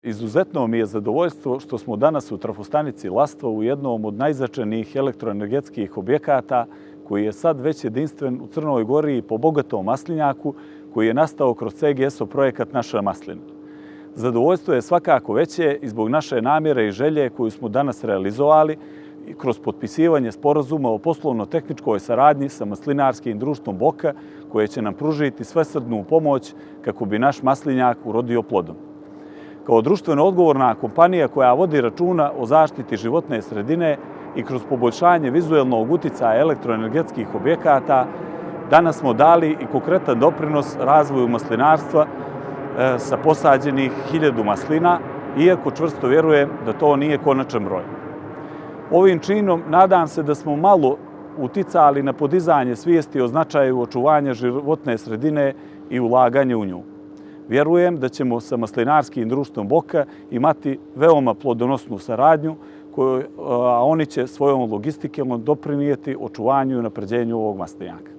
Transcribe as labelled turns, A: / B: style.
A: Izuzetno mi je zadovoljstvo što smo danas u trafostanici Lastvo u jednom od najznačajnijih elektroenergetskih objekata koji je sad već jedinstven u Crnoj Gori po bogatom maslinjaku koji je nastao kroz CGS-ov projekat Naša maslina. Zadovoljstvo je svakako veće i zbog naše namjere i želje koju smo danas realizovali kroz potpisivanje sporazuma o poslovno-tehničkoj saradnji sa maslinarskim društvom Boka koje će nam pružiti svesrdnu pomoć kako bi naš maslinjak urodio plodom. Kao društveno odgovorna kompanija koja vodi računa o zaštiti životne sredine i kroz poboljšanje vizuelnog uticaja elektroenergetskih objekata, danas smo dali i konkretan doprinos razvoju maslinarstva sa posađenih 1000 maslina, iako čvrsto vjerujem da to nije konačan broj. Ovim činom nadam se da smo malo uticali na podizanje svijesti o značaju očuvanja životne sredine i ulaganje u nju. Vjerujem da ćemo sa maslinarskim društvom Boka imati veoma plodonosnu saradnju, a oni će svojom logistikom doprinijeti očuvanju i unapređenju ovog maslinjaka.